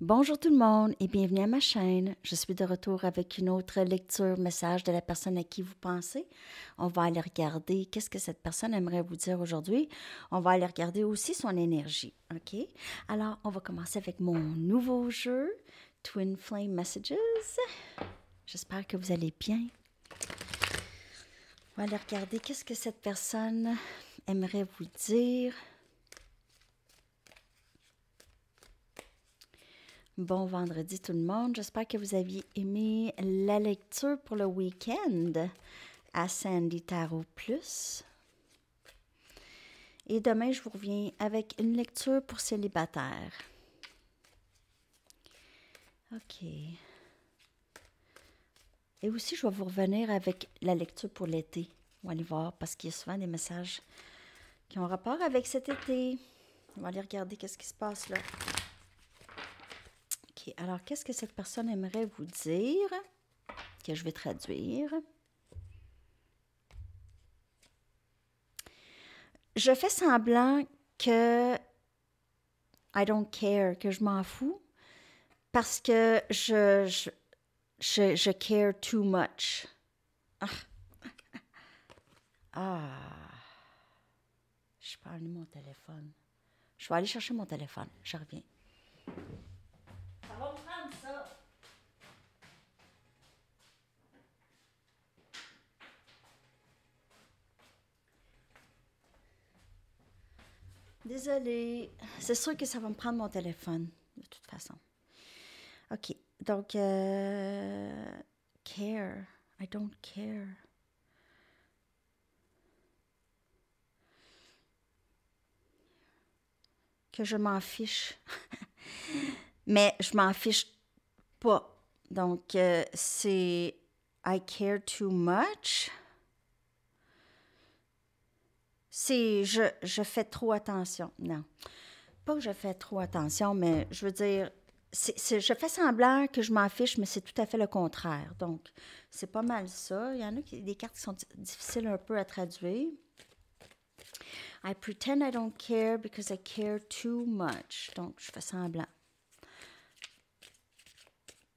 Bonjour tout le monde et bienvenue à ma chaîne. Je suis de retour avec une autre lecture message de la personne à qui vous pensez. On va aller regarder qu'est-ce que cette personne aimerait vous dire aujourd'hui. On va aller regarder aussi son énergie, OK? Alors, on va commencer avec mon nouveau jeu, Twin Flame Messages. J'espère que vous allez bien. On va aller regarder qu'est-ce que cette personne aimerait vous dire. Bon vendredi tout le monde, j'espère que vous aviez aimé la lecture pour le week-end à Sandy Tarot Plus. Et demain, je vous reviens avec une lecture pour célibataires. OK. Et aussi, je vais vous revenir avec la lecture pour l'été. On va aller voir parce qu'il y a souvent des messages qui ont rapport avec cet été. On va aller regarder qu'est-ce qui se passe là. OK, alors qu'est-ce que cette personne aimerait vous dire? Que je vais traduire. Je fais semblant que I don't care, que je m'en fous, parce que je care too much. Je peux amener mon téléphone. Je vais aller chercher mon téléphone. Je reviens. Ça va me prendre ça. Désolée. C'est sûr que ça va me prendre mon téléphone, de toute façon. OK. Donc, care. I don't care. Que je m'en fiche. Mais je m'en fiche pas. Donc, c'est I care too much. C'est je fais trop attention. Non. Pas que je fais trop attention, mais je veux dire, je fais semblant que je m'en fiche, mais c'est tout à fait le contraire. Donc, c'est pas mal ça. Il y en a des cartes qui sont difficiles un peu à traduire. I pretend I don't care because I care too much. Donc, je fais semblant.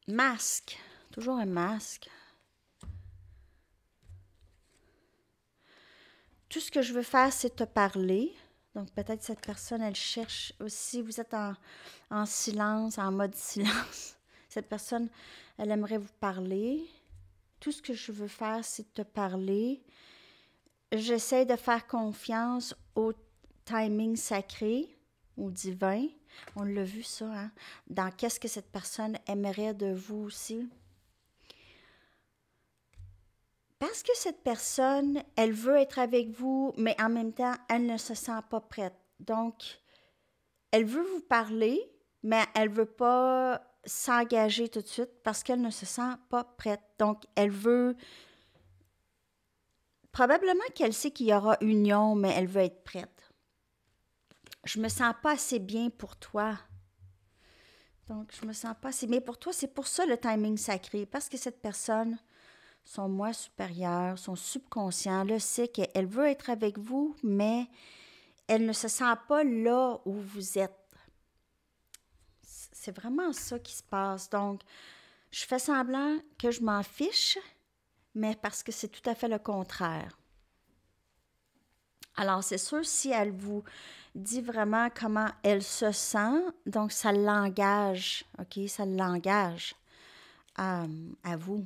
Masque. Toujours un masque. Tout ce que je veux faire, c'est te parler. Donc, peut-être cette personne, elle cherche aussi, vous êtes en silence, en mode silence. Cette personne, elle aimerait vous parler. Tout ce que je veux faire, c'est te parler. J'essaie de faire confiance au timing sacré, au divin. On l'a vu ça, hein? Dans qu'est-ce que cette personne aimerait de vous aussi. Parce que cette personne, elle veut être avec vous, mais en même temps, elle ne se sent pas prête. Donc, elle veut vous parler, mais elle ne veut pas s'engager tout de suite parce qu'elle ne se sent pas prête. Donc, elle veut... Probablement qu'elle sait qu'il y aura union, mais elle veut être prête. Je me sens pas assez bien pour toi. Donc, je me sens pas assez bien pour toi. C'est pour ça le timing sacré, parce que cette personne, son moi supérieur, son subconscient, le sait qu'elle veut être avec vous, mais elle ne se sent pas là où vous êtes. C'est vraiment ça qui se passe. Donc, je fais semblant que je m'en fiche, mais parce que c'est tout à fait le contraire. Alors, c'est sûr, si elle vous dit vraiment comment elle se sent, donc ça l'engage, OK? Ça l'engage à vous.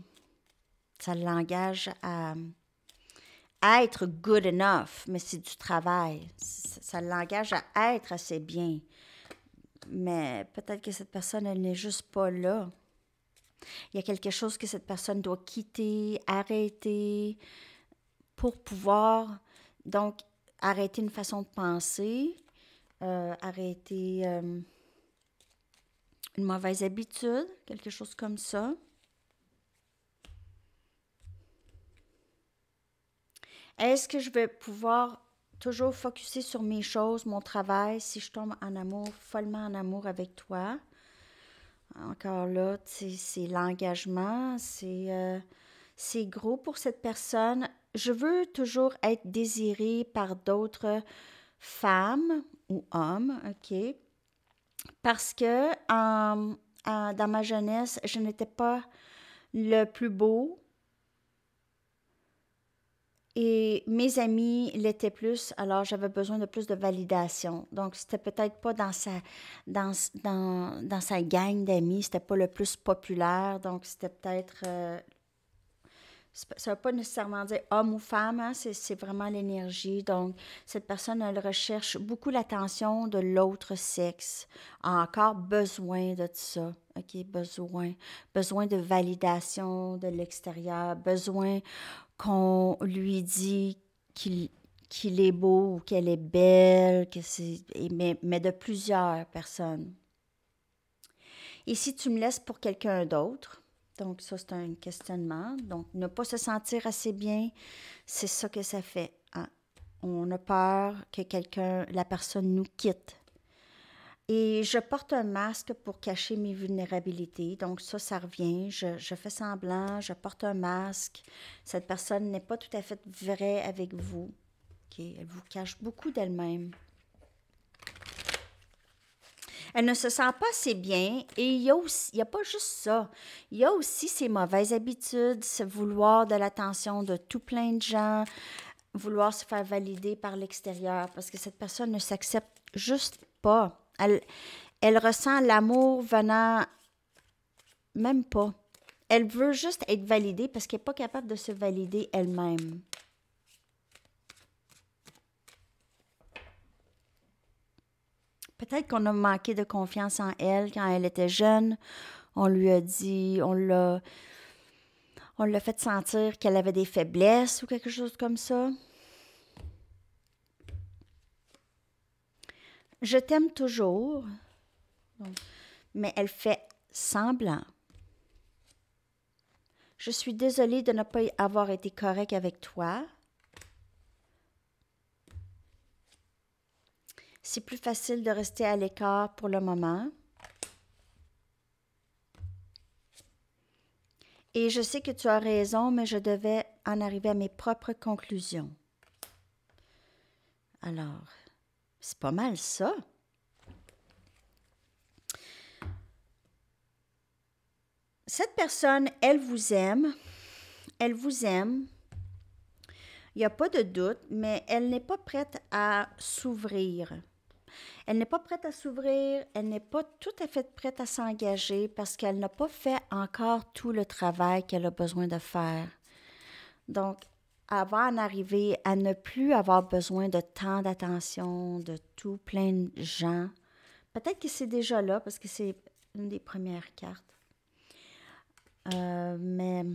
Ça l'engage à être good enough, mais c'est du travail. Ça l'engage à être assez bien. Mais peut-être que cette personne, elle n'est juste pas là. Il y a quelque chose que cette personne doit quitter, arrêter pour pouvoir, donc, arrêter une façon de penser, arrêter une mauvaise habitude, quelque chose comme ça. Est-ce que je vais pouvoir toujours focusser sur mes choses, mon travail, si je tombe en amour, follement en amour avec toi? Encore là, c'est l'engagement, c'est gros pour cette personne. Je veux toujours être désirée par d'autres femmes ou hommes, OK? Parce que dans ma jeunesse, je n'étais pas le plus beau. Et mes amis l'étaient plus, alors j'avais besoin de plus de validation. Donc, c'était peut-être pas dans sa gang d'amis, c'était pas le plus populaire. Donc, c'était peut-être, ça ne veut pas nécessairement dire homme ou femme, hein, c'est vraiment l'énergie. Donc, cette personne, elle recherche beaucoup l'attention de l'autre sexe, a encore besoin de ça. OK, besoin de validation de l'extérieur, besoin qu'on lui dit qu'il est beau ou qu'elle est belle, mais de plusieurs personnes. Et si tu me laisses pour quelqu'un d'autre, donc ça c'est un questionnement, donc ne pas se sentir assez bien, c'est ça que ça fait. Hein? On a peur que la personne nous quitte. Et je porte un masque pour cacher mes vulnérabilités. Donc ça revient. Je fais semblant, je porte un masque. Cette personne n'est pas tout à fait vraie avec vous. Okay? Elle vous cache beaucoup d'elle-même. Elle ne se sent pas assez bien. Et il y a pas juste ça. Il y a aussi ses mauvaises habitudes, se vouloir de l'attention de tout plein de gens, vouloir se faire valider par l'extérieur parce que cette personne ne s'accepte juste pas. Elle ressent l'amour venant même pas. Elle veut juste être validée parce qu'elle n'est pas capable de se valider elle-même. Peut-être qu'on a manqué de confiance en elle quand elle était jeune. On lui a dit, on l'a fait sentir qu'elle avait des faiblesses ou quelque chose comme ça. Je t'aime toujours. Mais elle fait semblant. Je suis désolée de ne pas avoir été correcte avec toi. C'est plus facile de rester à l'écart pour le moment. Et je sais que tu as raison, mais je devais en arriver à mes propres conclusions. Alors, c'est pas mal ça. Cette personne, elle vous aime. Elle vous aime. Il n'y a pas de doute, mais elle n'est pas prête à s'ouvrir. Elle n'est pas prête à s'ouvrir, elle n'est pas tout à fait prête à s'engager parce qu'elle n'a pas fait encore tout le travail qu'elle a besoin de faire. Donc, elle va en arriver à ne plus avoir besoin de tant d'attention, de tout plein de gens. Peut-être que c'est déjà là parce que c'est une des premières cartes. Mais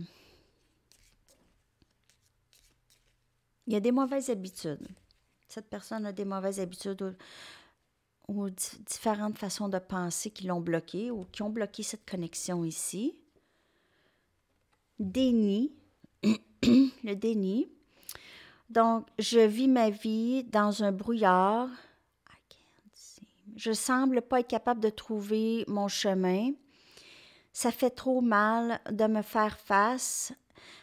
il y a des mauvaises habitudes. Cette personne a des mauvaises habitudes ou différentes façons de penser qui l'ont bloqué ou qui ont bloqué cette connexion ici. Déni. Le déni. Donc, je vis ma vie dans un brouillard. Je semble pas être capable de trouver mon chemin. Ça fait trop mal de me faire face.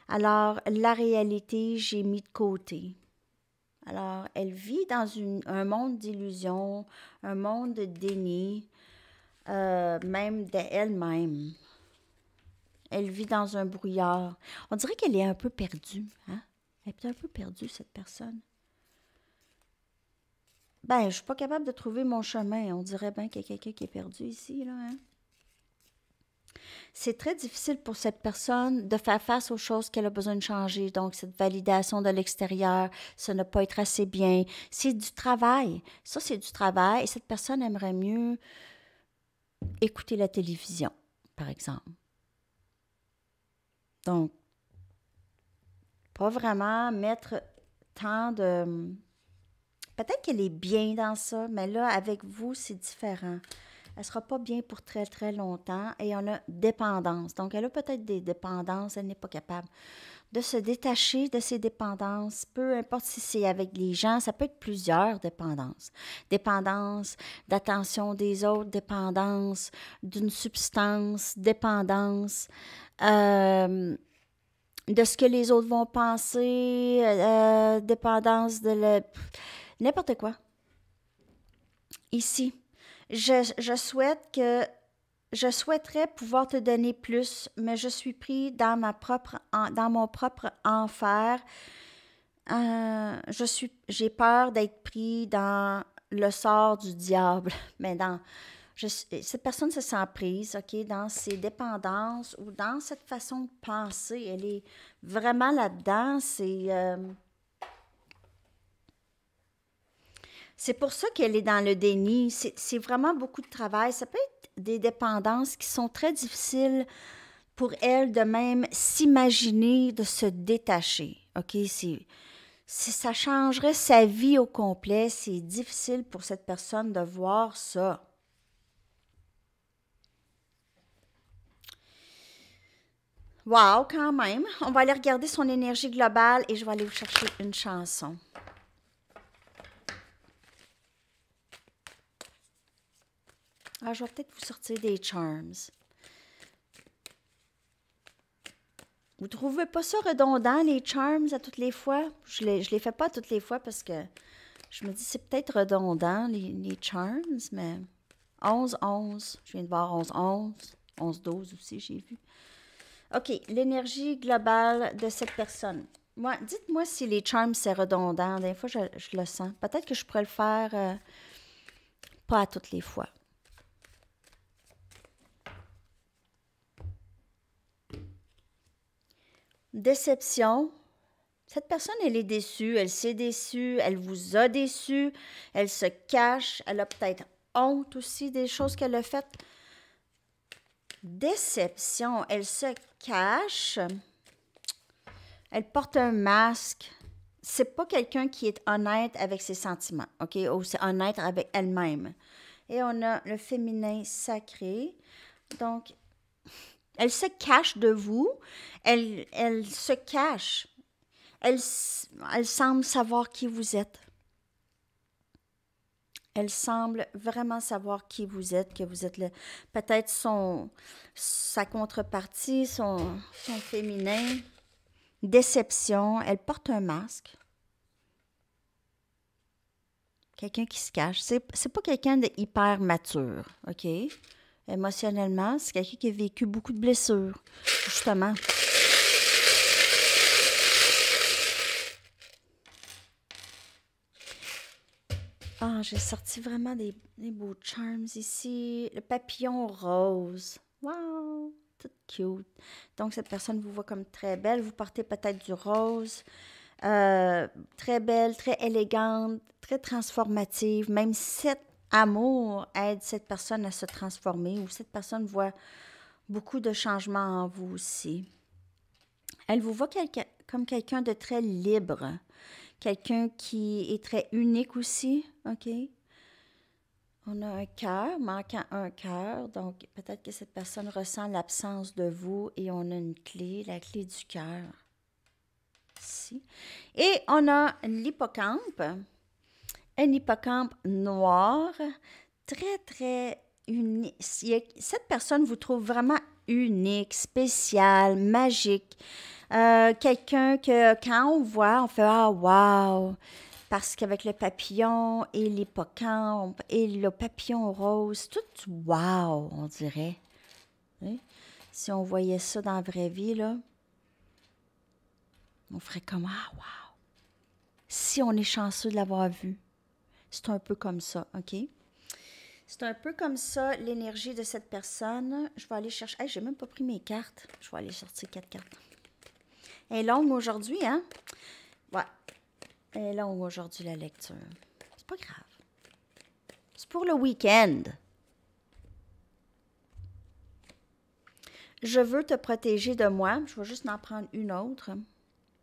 Alors, la réalité, j'ai mis de côté. Alors, elle vit dans un monde d'illusions, un monde de déni, même d'elle-même. Elle vit dans un brouillard. On dirait qu'elle est un peu perdue. Hein? Elle est un peu perdue, cette personne. Ben, je ne suis pas capable de trouver mon chemin. On dirait bien qu'il y a quelqu'un qui est perdu ici, là. Hein? C'est très difficile pour cette personne de faire face aux choses qu'elle a besoin de changer. Donc, cette validation de l'extérieur, ça ne pas être assez bien. C'est du travail. Ça, c'est du travail. Et cette personne aimerait mieux écouter la télévision, par exemple. Donc, pas vraiment mettre tant de... Peut-être qu'elle est bien dans ça, mais là, avec vous, c'est différent. Elle ne sera pas bien pour très, très longtemps et on a dépendance. Donc, elle a peut-être des dépendances, elle n'est pas capable de se détacher de ses dépendances, peu importe si c'est avec les gens, ça peut être plusieurs dépendances. Dépendance d'attention des autres, dépendance d'une substance, dépendance de ce que les autres vont penser, dépendance de n'importe quoi. Ici. Je souhaite que je souhaiterais pouvoir te donner plus, mais je suis pris dans dans mon propre enfer. J'ai peur d'être pris dans le sort du diable. Mais cette personne se sent prise, OK, dans ses dépendances ou dans cette façon de penser. Elle est vraiment là-dedans. C'est pour ça qu'elle est dans le déni. C'est vraiment beaucoup de travail. Ça peut être des dépendances qui sont très difficiles pour elle de même s'imaginer de se détacher. OK? Ça changerait sa vie au complet. C'est difficile pour cette personne de voir ça. Wow, quand même. On va aller regarder son énergie globale et je vais aller vous chercher une chanson. Ah, je vais peut-être vous sortir des charms. Vous trouvez pas ça redondant, les charms, à toutes les fois? Je les fais pas toutes les fois parce que je me dis c'est peut-être redondant, les charms, mais 11-11, je viens de voir 11-11, 11-12 aussi, j'ai vu. OK, l'énergie globale de cette personne. Dites-moi si les charms, c'est redondant. Des fois, je le sens. Peut-être que je pourrais le faire pas à toutes les fois. Déception. Cette personne, elle est déçue, elle s'est déçue, elle vous a déçu, elle se cache, elle a peut-être honte aussi des choses qu'elle a faites. Déception, elle se cache, elle porte un masque. C'est pas quelqu'un qui est honnête avec ses sentiments, OK? Ou c'est honnête avec elle-même. Et on a le féminin sacré. Donc, elle se cache de vous. Elle se cache. Elle semble savoir qui vous êtes. Elle semble vraiment savoir qui vous êtes, que vous êtes peut-être sa contrepartie, son féminin. Déception. Elle porte un masque. Quelqu'un qui se cache. C'est pas quelqu'un de hyper mature, OK? Émotionnellement, c'est quelqu'un qui a vécu beaucoup de blessures, justement. Ah, j'ai sorti vraiment des beaux charms ici. Le papillon rose. Wow! Tout cute. Donc, cette personne vous voit comme très belle. Vous portez peut-être du rose. Très belle, très élégante, très transformative. Même cet amour aide cette personne à se transformer ou cette personne voit beaucoup de changements en vous aussi. Elle vous voit comme quelqu'un de très libre, quelqu'un qui est très unique aussi, OK? On a un cœur, manquant un cœur, donc peut-être que cette personne ressent l'absence de vous et on a une clé, la clé du cœur. Ici. Et on a l'hippocampe, un hippocampe noir, très, très unique. Cette personne vous trouve vraiment unique, spécial, magique. Quelqu'un que quand on voit, on fait « Ah, wow! » Parce qu'avec le papillon et l'hippocampe et le papillon rose, tout « wow! » on dirait. Oui? Si on voyait ça dans la vraie vie, là, on ferait comme « Ah, wow! » Si on est chanceux de l'avoir vu. C'est un peu comme ça, OK? C'est un peu comme ça, l'énergie de cette personne. Je vais aller chercher... Hey, j'ai même pas pris mes cartes. Je vais aller sortir 4 cartes. Elle est longue aujourd'hui, hein? Ouais. Elle est longue aujourd'hui, la lecture. C'est pas grave. C'est pour le week-end. Je veux te protéger de moi. Je vais juste en prendre une autre.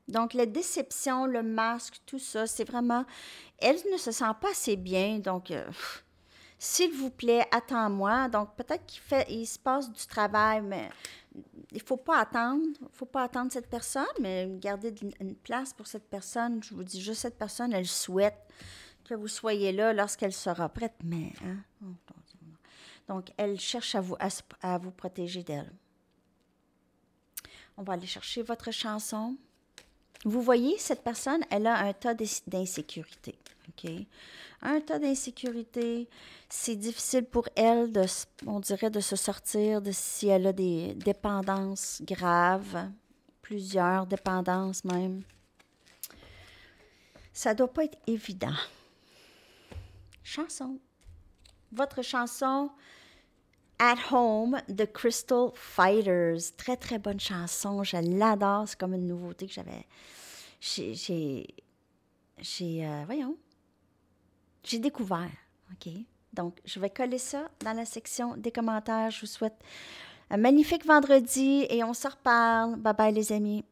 Donc, la déception, le masque, tout ça, c'est vraiment... Elle ne se sent pas assez bien, donc... S'il vous plaît, attends-moi. Donc, peut-être qu'il se passe du travail, mais il ne faut pas attendre. Il ne faut pas attendre cette personne, mais garder une place pour cette personne. Je vous dis juste, cette personne, elle souhaite que vous soyez là lorsqu'elle sera prête. Mais, hein? Donc, elle cherche à vous protéger d'elle. On va aller chercher votre chanson. Vous voyez, cette personne, elle a un tas d'insécurité. OK? Un tas d'insécurité. C'est difficile pour elle, on dirait, de se sortir de si elle a des dépendances graves, plusieurs dépendances même. Ça doit pas être évident. Chanson. Votre chanson At Home de Crystal Fighters. Très, très bonne chanson. Je l'adore. C'est comme une nouveauté que j'avais. J'ai découvert. OK? Donc, je vais coller ça dans la section des commentaires. Je vous souhaite un magnifique vendredi et on se reparle. Bye bye, les amis.